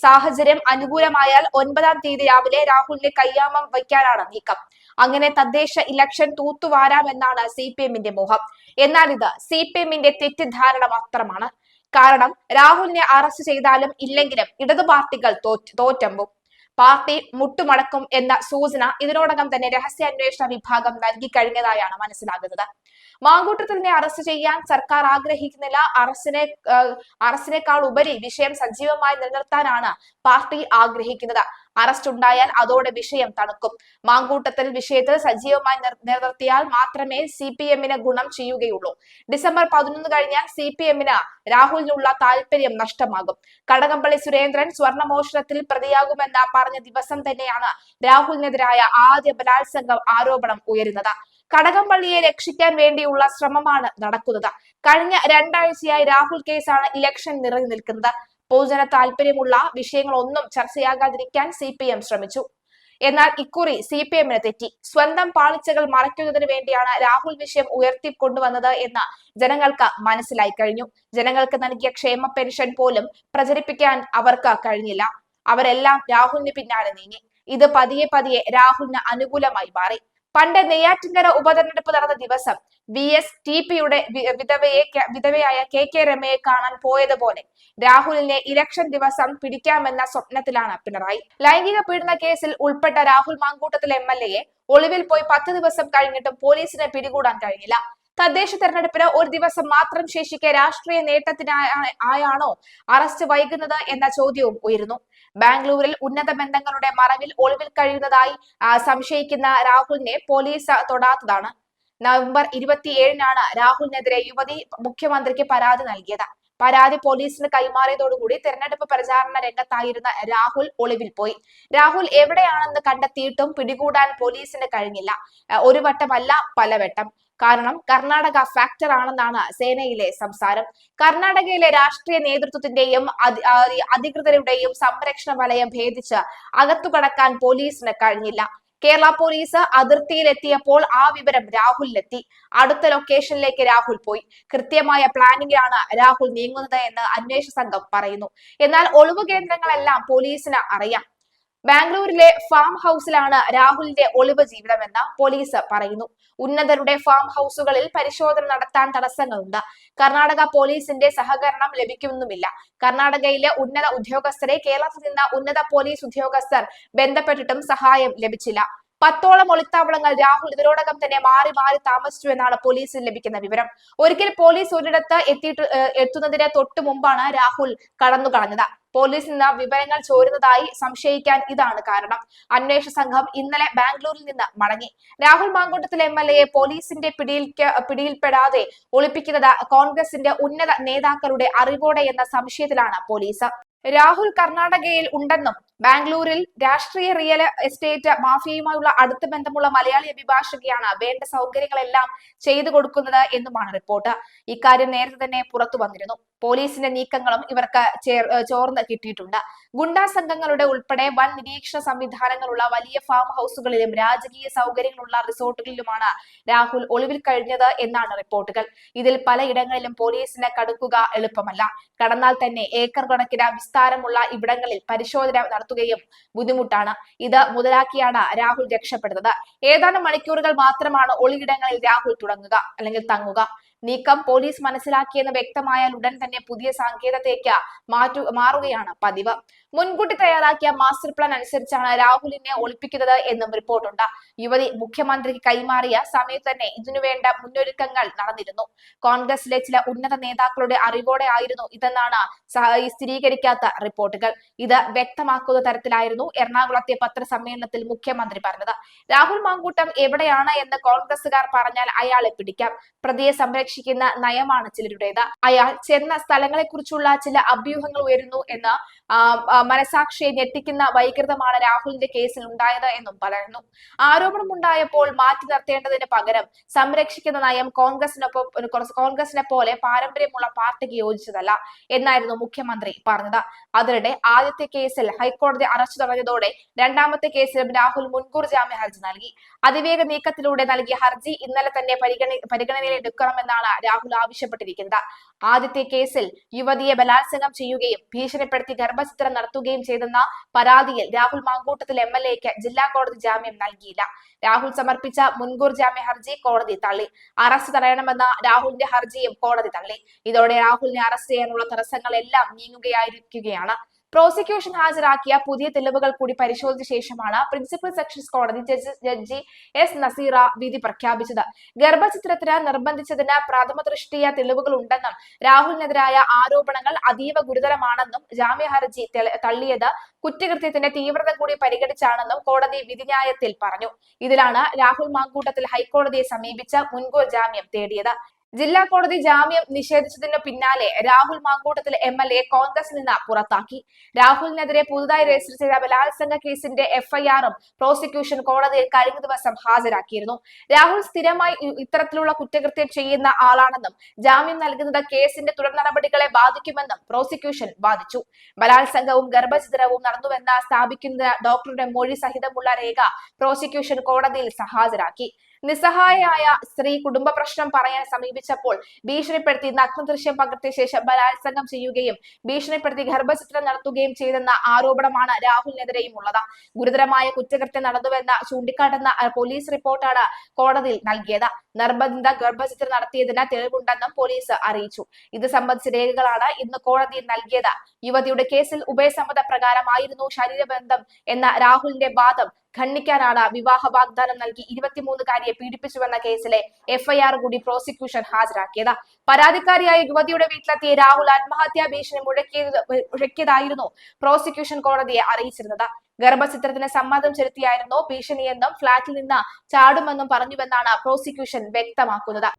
സാഹചര്യം അനുകൂലമായാൽ 9-ാം തീയതി രാവിലെ രാഹുലിനെ കയ്യാമം വയ്ക്കാനാണ് നീക്കം. അങ്ങനെ തദ്ദേശ ഇലക്ഷൻ തൂത്തുവാരാമെന്നാണ് CPM-ന്റെ മോഹം. എന്നാൽ ഇത് CPM-ന്റെ തെറ്റിദ്ധാരണ മാത്രമാണ്. കാരണം രാഹുലിനെ അറസ്റ്റ് ചെയ്താലും ഇല്ലെങ്കിലും ഇടതു പാർട്ടികൾ തോറ്റമ്പും. പാർട്ടി മുട്ടുമടക്കും എന്ന സൂചന ഇതിനോടകം തന്നെ രഹസ്യാന്വേഷണ വിഭാഗം നൽകി കഴിഞ്ഞതായാണ് മനസ്സിലാകുന്നത്. മാങ്കൂട്ടത്തിലിനെ അറസ്റ്റ് ചെയ്യാൻ സർക്കാർ ആഗ്രഹിക്കുന്നില്ല. അറസ്റ്റിനേക്കാൾ ഉപരി വിഷയം സജീവമായി നിലനിർത്താനാണ് പാർട്ടി ആഗ്രഹിക്കുന്നത്. അറസ്റ്റ് ഉണ്ടായാൽ അതോടെ വിഷയം തണുക്കും. മാങ്കൂട്ടത്തിൽ വിഷയത്തിൽ സജീവമായി നിലനിർത്തിയാൽ മാത്രമേ CPM-ന് ഗുണം ചെയ്യുകയുള്ളൂ. ഡിസംബർ 11 കഴിഞ്ഞാൽ CPM-ന് രാഹുലിനുള്ള താല്പര്യം നഷ്ടമാകും. കടകംപള്ളി സുരേന്ദ്രൻ സ്വർണ്ണമോഷണത്തിൽ പ്രതിയാകുമെന്ന് പറഞ്ഞ ദിവസം തന്നെയാണ് രാഹുലിനെതിരായ ആദ്യ ബലാത്സംഗ ആരോപണം ഉയരുന്നത്. കടകംപള്ളിയെ രക്ഷിക്കാൻ വേണ്ടിയുള്ള ശ്രമമാണ് നടക്കുന്നത്. കഴിഞ്ഞ 2 ആഴ്ചയായി രാഹുൽ കേസാണ് ഇലക്ഷൻ നിറഞ്ഞു നിൽക്കുന്നത്. പൊതുജന താല്പര്യമുള്ള വിഷയങ്ങളൊന്നും ചർച്ചയാകാതിരിക്കാൻ CPM ശ്രമിച്ചു. എന്നാൽ ഇക്കുറി CPM-ന് തെറ്റി. സ്വന്തം പാളിച്ചകൾ മറയ്ക്കുന്നതിന് വേണ്ടിയാണ് രാഹുൽ വിഷയം ഉയർത്തിക്കൊണ്ടുവന്നത് എന്ന് ജനങ്ങൾക്ക് മനസ്സിലായി കഴിഞ്ഞു. ജനങ്ങൾക്ക് നൽകിയ ക്ഷേമ പെൻഷൻ പോലും പ്രചരിപ്പിക്കാൻ അവർക്ക് കഴിഞ്ഞില്ല. അവരെല്ലാം രാഹുലിന് പിന്നാലെ നീങ്ങി. ഇത് പതിയെ പതിയെ രാഹുലിന് അനുകൂലമായി മാറി. പണ്ട് നെയ്യാറ്റിൻകര ഉപതെരഞ്ഞെടുപ്പ് നടന്ന ദിവസം VSTPയുടെ വിധവയായ KK രമയെ കാണാൻ പോയതുപോലെ രാഹുലിനെ ഇലക്ഷൻ ദിവസം പിടിക്കാമെന്ന സ്വപ്നത്തിലാണ് പിണറായി. ലൈംഗിക പീഡന കേസിൽ ഉൾപ്പെട്ട രാഹുൽ മാങ്കൂട്ടത്തിൽ MLA ഒളിവിൽ പോയി 10 ദിവസം കഴിഞ്ഞിട്ടും പോലീസിനെ പിടികൂടാൻ കഴിഞ്ഞില്ല. തദ്ദേശ തെരഞ്ഞെടുപ്പിന് ഒരു ദിവസം മാത്രം ശേഷിക്കെ രാഷ്ട്രീയ നേട്ടത്തിനായാണോ അറസ്റ്റ് വൈകുന്നത് എന്ന ചോദ്യവും ഉയരുന്നു. ബാംഗ്ലൂരിൽ ഉന്നത ബന്ധങ്ങളുടെ മറവിൽ ഒളിവിൽ കഴിയുന്നതായി സംശയിക്കുന്ന രാഹുലിനെ പോലീസ് തൊടാത്തതാണ്. നവംബർ 27-നാണ് രാഹുലിനെതിരെ യുവതി മുഖ്യമന്ത്രിക്ക് പരാതി നൽകിയത്. പരാതി പോലീസിന് കൈമാറിയതോടുകൂടി തെരഞ്ഞെടുപ്പ് പ്രചാരണ രംഗത്തായിരുന്ന രാഹുൽ ഒളിവിൽ പോയി. രാഹുൽ എവിടെയാണെന്ന് കണ്ടെത്തിയിട്ടും പിടികൂടാൻ പോലീസിന് കഴിഞ്ഞില്ല. ഒരു വട്ടമല്ല, പലവട്ടം. കാരണം കർണാടക ഫാക്ടർ ആണെന്നാണ് സേനയിലെ സംസാരം. കർണാടകയിലെ രാഷ്ട്രീയ നേതൃത്വത്തിന്റെയും അധികൃതരുടെയും സംരക്ഷണ വലയം ഭേദിച്ച് അകത്തുകടക്കാൻ പോലീസിന് കഴിഞ്ഞില്ല. കേരള പോലീസ് അതിർത്തിയിലെത്തിയപ്പോൾ ആ വിവരം രാഹുലിലെത്തി. അടുത്ത ലൊക്കേഷനിലേക്ക് രാഹുൽ പോയി. കൃത്യമായ പ്ലാനിങ്ങിലാണ് രാഹുൽ നീങ്ങുന്നത് എന്ന് അന്വേഷണ സംഘം പറയുന്നു. എന്നാൽ ഒളിവു കേന്ദ്രങ്ങളെല്ലാം പോലീസിന് അറിയാം. ബാംഗ്ലൂരിലെ ഫാം ഹൗസിലാണ് രാഹുലിന്റെ ഒളിവ് ജീവിതമെന്ന് പോലീസ് പറയുന്നു. ഉന്നതരുടെ ഫാം ഹൗസുകളിൽ പരിശോധന നടത്താൻ തടസ്സങ്ങളുണ്ട്. കർണാടക പോലീസിന്റെ സഹകരണം ലഭിക്കുന്നുമില്ല. കർണാടകയിലെ ഉന്നത ഉദ്യോഗസ്ഥരെ കേരളത്തിൽ നിന്ന് ഉന്നത പോലീസ് ഉദ്യോഗസ്ഥർ ബന്ധപ്പെട്ടിട്ടും സഹായം ലഭിച്ചില്ല. 10ഓളം ഒളിത്താവളങ്ങൾ രാഹുൽ ഇതിനോടകം തന്നെ മാറി മാറി താമസിച്ചു എന്നാണ് പോലീസിന് ലഭിക്കുന്ന വിവരം. ഒരിക്കൽ പോലീസ് ഒരിടത്ത് എത്തുന്നതിന് തൊട്ടു മുമ്പാണ് രാഹുൽ കടന്നു കളഞ്ഞത്. പോലീസിൽ നിന്ന് വിവരങ്ങൾ ചോരുന്നതായി സംശയിക്കാൻ ഇതാണ് കാരണം. അന്വേഷണ സംഘം ഇന്നലെ ബാംഗ്ലൂരിൽ നിന്ന് മടങ്ങി. രാഹുൽ മാങ്കൂട്ടത്തിൽ MLA പോലീസിന്റെ പിടിയിൽപ്പെടാതെ ഒളിപ്പിക്കുന്നത് കോൺഗ്രസിന്റെ ഉന്നത നേതാക്കളുടെ അറിവോടെ എന്ന സംശയത്തിലാണ് പോലീസ്. രാഹുൽ കർണാടകയിൽ ഉണ്ടെന്നും ബാംഗ്ലൂരിൽ രാഷ്ട്രീയ റിയൽ എസ്റ്റേറ്റ് മാഫിയയുമായുള്ള അടുത്ത ബന്ധമുള്ള മലയാളി അഭിഭാഷകയാണ് വേണ്ട സൗകര്യങ്ങളെല്ലാം ചെയ്തു കൊടുക്കുന്നത് എന്നുമാണ് റിപ്പോർട്ട്. ഇക്കാര്യം നേരത്തെ തന്നെ പുറത്തു വന്നിരുന്നു. പോലീസിന്റെ നീക്കങ്ങളും ഇവർക്ക് ചോർന്ന് കിട്ടിയിട്ടുണ്ട്. ഗുണ്ടാ സംഘങ്ങളുടെ ഉൾപ്പെടെ വൻ നിരീക്ഷണ സംവിധാനങ്ങളുള്ള വലിയ ഫാം ഹൗസുകളിലും രാജകീയ സൗകര്യങ്ങളുള്ള റിസോർട്ടുകളിലുമാണ് രാഹുൽ ഒളിവിൽ കഴിഞ്ഞത് എന്നാണ് റിപ്പോർട്ടുകൾ. ഇതിൽ പലയിടങ്ങളിലും പോലീസിന് കടക്കുക എളുപ്പമല്ല. കടന്നാൽ തന്നെ ഏക്കർ കണക്കിന് വിസ്താരമുള്ള ഇവിടങ്ങളിൽ പരിശോധന നടത്തുകയും ബുദ്ധിമുട്ടാണ്. ഇത് മുതലാക്കിയാണ് രാഹുൽ രക്ഷപ്പെടുന്നത്. ഏതാനും മണിക്കൂറുകൾ മാത്രമാണ് ഒളിയിടങ്ങളിൽ രാഹുൽ തങ്ങുക. നീക്കം പോലീസ് മനസ്സിലാക്കിയെന്ന് വ്യക്തമായാൽ ഉടൻ തന്നെ പുതിയ സങ്കേതത്തേക്ക് മാറുകയാണ് പതിവ്. മുൻകൂട്ടി തയ്യാറാക്കിയ മാസ്റ്റർ പ്ലാൻ അനുസരിച്ചാണ് രാഹുലിനെ ഒളിപ്പിക്കുന്നത് എന്നും റിപ്പോർട്ടുണ്ട്. യുവതി മുഖ്യമന്ത്രിക്ക് കൈമാറിയ സമയത്ത് തന്നെ ഇതിനുവേണ്ട മുന്നൊരുക്കങ്ങൾ നടന്നിരുന്നു. കോൺഗ്രസിലെ ചില ഉന്നത നേതാക്കളുടെ അറിവോടെ ആയിരുന്നു ഇതെന്നാണ് സ്ഥിരീകരിക്കാത്ത റിപ്പോർട്ടുകൾ. ഇത് വ്യക്തമാക്കുന്ന തരത്തിലായിരുന്നു എറണാകുളത്തെ പത്രസമ്മേളനത്തിൽ മുഖ്യമന്ത്രി പറഞ്ഞത്. രാഹുൽ മാങ്കൂട്ടം എവിടെയാണ് എന്ന് കോൺഗ്രസുകാർ പറഞ്ഞാൽ അയാളെ പിടിക്കാം. പ്രതിയെ സംരക്ഷിക്കുന്ന നയമാണ് ചിലരുടേത്. അയാൾ ചെന്ന സ്ഥലങ്ങളെക്കുറിച്ചുള്ള ചില അഭ്യൂഹങ്ങൾ ഉയരുന്നു എന്ന് മനസാക്ഷിയെ ഞെട്ടിക്കുന്ന വൈകൃതമാണ് രാഹുലിന്റെ കേസിൽ ഉണ്ടായത് എന്നും പറയുന്നു. ആരോപണമുണ്ടായപ്പോൾ മാറ്റി നിർത്തേണ്ടതിന് പകരം സംരക്ഷിക്കുന്ന നയം കോൺഗ്രസിനെ പോലെ പാരമ്പര്യമുള്ള പാർട്ടിക്ക് യോജിച്ചതല്ല എന്നായിരുന്നു മുഖ്യമന്ത്രി പറഞ്ഞത്. അതിനിടെ ആദ്യത്തെ കേസിൽ ഹൈക്കോടതി അറസ്റ്റ് തടഞ്ഞതോടെ രണ്ടാമത്തെ കേസിലും രാഹുൽ മുൻകൂർ ജാമ്യ ഹർജി നൽകി. അതിവേഗ നീക്കത്തിലൂടെ നൽകിയ ഹർജി ഇന്നലെ തന്നെ പരിഗണനയിലെടുക്കണമെന്നാണ് നൽകണമെന്നാണ് രാഹുൽ ആവശ്യപ്പെട്ടിരിക്കുന്നത്. ആദ്യത്തെ കേസിൽ യുവതിയെ ബലാത്സംഗം ചെയ്യുകയും ഭീഷണിപ്പെടുത്തി ഗർഭചിത്രം നടത്തുകയും ചെയ്തെന്ന പരാതിയിൽ രാഹുൽ മാങ്കൂട്ടത്തിൽ MLAക്ക് ജില്ലാ കോടതി ജാമ്യം നൽകിയില്ല. രാഹുൽ സമർപ്പിച്ച മുൻകൂർ ജാമ്യ ഹർജി കോടതി തള്ളി. അറസ്റ്റ് തടയണമെന്ന രാഹുലിന്റെ ഹർജിയും കോടതി തള്ളി. ഇതോടെ രാഹുലിനെ അറസ്റ്റ് ചെയ്യാനുള്ള തടസ്സങ്ങളെല്ലാം നീങ്ങുകയായിരിക്കുകയാണ്. പ്രോസിക്യൂഷൻ ഹാജരാക്കിയ പുതിയ തെളിവുകൾ കൂടി പരിശോധിച്ച ശേഷമാണ് പ്രിൻസിപ്പൽ സെഷൻസ് കോടതി ജഡ്ജി S. നസീറ വിധി പ്രഖ്യാപിച്ചത്. ഗർഭചിത്രത്തിന് നിർബന്ധിച്ചതിന് പ്രഥമദൃഷ്ടിയ തെളിവുകൾ ഉണ്ടെന്നും രാഹുലിനെതിരായ ആരോപണങ്ങൾ അതീവ ഗുരുതരമാണെന്നും ജാമ്യ ഹർജി തള്ളിയത് കുറ്റകൃത്യത്തിന്റെ തീവ്രത കൂടി പരിഗണിച്ചാണെന്നും കോടതി വിധിന്യായത്തിൽ പറഞ്ഞു. ഇതിലാണ് രാഹുൽ മാങ്കൂട്ടത്തിൽ ഹൈക്കോടതിയെ സമീപിച്ച് മുൻകൂർ ജാമ്യം തേടിയത്. ജില്ലാ കോടതി ജാമ്യം നിഷേധിച്ചതിനു പിന്നാലെ രാഹുൽ മാങ്കൂട്ടത്തിൽ MLA കോൺഗ്രസിൽ നിന്ന് പുറത്താക്കി. രാഹുലിനെതിരെ പുതുതായി രജിസ്റ്റർ ചെയ്ത ബലാത്സംഗ കേസിന്റെ FIR-ഉം പ്രോസിക്യൂഷൻ കോടതിയിൽ കഴിഞ്ഞ ദിവസം ഹാജരാക്കിയിരുന്നു. രാഹുൽ സ്ഥിരമായി ഇത്തരത്തിലുള്ള കുറ്റകൃത്യം ചെയ്യുന്ന ആളാണെന്നും ജാമ്യം നൽകുന്നത് കേസിന്റെ തുടർ നടപടികളെ ബാധിക്കുമെന്നും പ്രോസിക്യൂഷൻ വാദിച്ചു. ബലാത്സംഗവും ഗർഭചിത്രവും നടന്നുവെന്ന് സ്ഥാപിക്കുന്ന ഡോക്ടറുടെ മൊഴി സഹിതമുള്ള രേഖ പ്രോസിക്യൂഷൻ കോടതിയിൽ ഹാജരാക്കി. നിസ്സഹായയായ സ്ത്രീ കുടുംബ പ്രശ്നം പറയാൻ സമീപിച്ചപ്പോൾ ഭീഷണിപ്പെടുത്തി നഗ്നദൃശ്യം പകർത്തിയ ശേഷം ബലാത്സംഗം ചെയ്യുകയും ഭീഷണിപ്പെടുത്തി ഗർഭചിത്രം നടത്തുകയും ചെയ്തെന്ന ആരോപണമാണ് രാഹുലിനെതിരെയും ഉള്ളത്. ഗുരുതരമായ കുറ്റകൃത്യം നടന്നുവെന്ന് ചൂണ്ടിക്കാട്ടുന്ന പോലീസ് റിപ്പോർട്ടാണ് കോടതിയിൽ നൽകിയത്. നിർബന്ധിത ഗർഭചിത്രം നടത്തിയതിന് തെളിവുണ്ടെന്നും പോലീസ് അറിയിച്ചു. ഇത് സംബന്ധിച്ച രേഖകളാണ് ഇന്ന് കോടതിയിൽ നൽകിയത്. യുവതിയുടെ കേസിൽ ഉഭയസമ്മത പ്രകാരമായിരുന്നു ശരീരബന്ധം എന്ന രാഹുലിന്റെ വാദം ഖണ്ഡിക്കാനാണ് വിവാഹ വാഗ്ദാനം നൽകി 23-കാരിയെ പീഡിപ്പിച്ചുവെന്ന കേസിലെ FIR കൂടി പ്രോസിക്യൂഷൻ ഹാജരാക്കിയത്. പരാതിക്കാരിയായ യുവതിയുടെ വീട്ടിലെത്തിയ രാഹുൽ ആത്മഹത്യാ ഭീഷണി മുഴക്കിയതായിരുന്നു പ്രോസിക്യൂഷൻ കോടതിയെ അറിയിച്ചിരുന്നത്. ഗർഭചിത്രത്തിന് സമ്മതം ചെലുത്തിയായിരുന്നു ഭീഷണിയെന്നും ഫ്ളാറ്റിൽ നിന്ന് ചാടുമെന്നും പറഞ്ഞുവെന്നാണ് പ്രോസിക്യൂഷൻ വ്യക്തമാക്കുന്നത്.